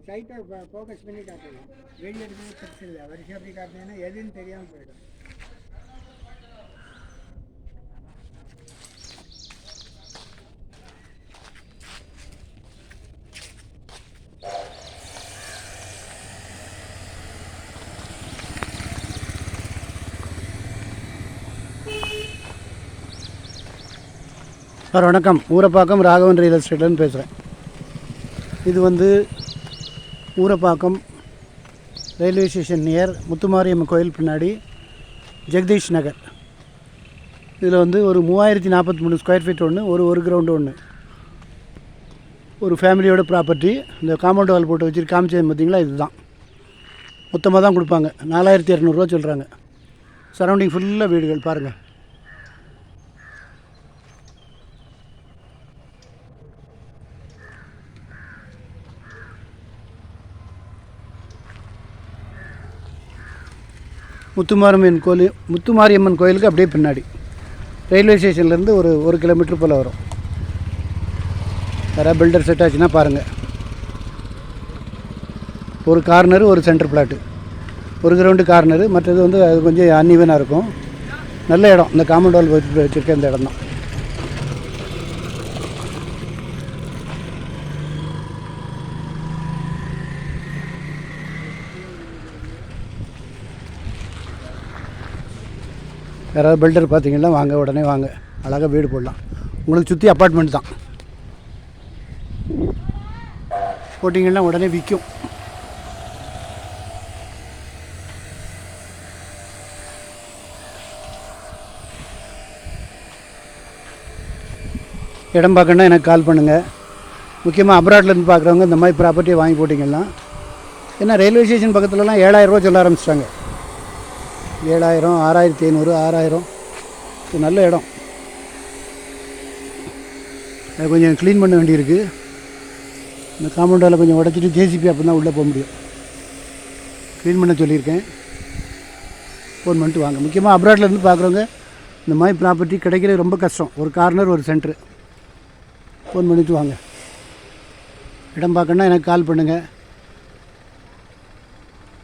சைட்டை ஃபோக்கஸ் பண்ணி காட்டணும். வீடியோ எடுக்கிறது பிரச்சனை இல்லை, வரிசை அப்படி காட்டினீங்கன்னா எதுன்னு தெரியாமல் போயிடும். சார் வணக்கம், ஊரப்பாக்கம் ராகவன் ரியல் எஸ்டேட்லேருந்து பேசுகிறேன். இது வந்து Urapakkam railway station near Muthumariamman கோயில் பின்னாடி ஜெகதீஷ் நகர். இதில் வந்து ஒரு 3043 ஸ்கொயர் ஃபீட் ஒன்று, ஒரு கிரவுண்டு ஒன்று, ஒரு ஃபேமிலியோட ப்ராப்பர்ட்டி. இந்த காம்பவுண்ட் வால் போட்டு வச்சுட்டு காமிச்சது பார்த்திங்களா, இதுதான் மொத்தமாக தான் கொடுப்பாங்க. 4200 சொல்கிறாங்க. சரௌண்டிங் ஃபுல்லாக வீடுகள் பாருங்கள். முத்துமாரியம்மன் கோயிலுக்கு அப்படியே பின்னாடி ரயில்வே ஸ்டேஷன்லேருந்து ஒரு கிலோமீட்டர் போல் வரும். யாராவது பில்டர் செட் ஆச்சுன்னா பாருங்கள். ஒரு கார்னரு, ஒரு சென்டர் பிளாட்டு, ஒரு கிரவுண்டு கார்னரு, மற்றது வந்து அது கொஞ்சம் அன்இவனாக இருக்கும். நல்ல இடம். இந்த காம்பவுண்ட் வால் வச்சுருக்க இந்த இடம் தான். யாராவது பில்டர் பார்த்தீங்கன்னா வாங்க, உடனே வாங்க, அழகாக வீடு போடலாம். உங்களுக்கு சுற்றி அப்பார்ட்மெண்ட் தான், போட்டிங்கன்னா உடனே விற்கும். இடம் பார்க்கணுன்னா எனக்கு கால் பண்ணுங்கள். முக்கியமாக அப்ராட்லேருந்து பார்க்குறவங்க இந்த மாதிரி ப்ராப்பர்ட்டியை வாங்கி போட்டிங்கன்னா, ஏன்னா ரயில்வே ஸ்டேஷன் பக்கத்துலலாம் 7000 சொல்ல ஆரம்பிச்சிட்டாங்க. 7000, 6500, 6000. இது நல்ல இடம். அது கொஞ்சம் க்ளீன் பண்ண வேண்டியிருக்கு. இந்த காம்பவுண்டால் கொஞ்சம் உடச்சிட்டு ஜேசிபி அப்போ தான் உள்ளே போக முடியும். க்ளீன் பண்ண சொல்லியிருக்கேன். ஃபோன் பண்ணிட்டு வாங்க. முக்கியமாக அப்ராட்லேருந்து பார்க்குறவங்க இந்த மாதிரி ப்ராப்பர்ட்டி கிடைக்கிறது ரொம்ப கஷ்டம். ஒரு கார்னர், ஒரு சென்ட்ரு. ஃபோன் பண்ணிவிட்டு வாங்க. இடம் பார்க்கணுன்னா எனக்கு கால் பண்ணுங்கள்.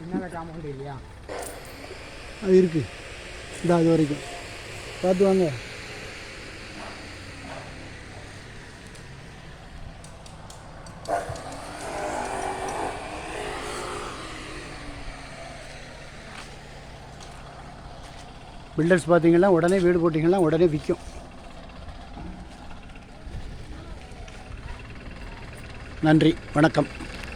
என்னால் காம்பவுண்ட் இல்லையா? அது இருக்குது, இந்த அது வரைக்கும் பார்த்து வாங்க. பில்டர்ஸ் பார்த்தீங்கன்னா உடனே வீடு போட்டிங்கன்னா உடனே விற்கும். நன்றி, வணக்கம்.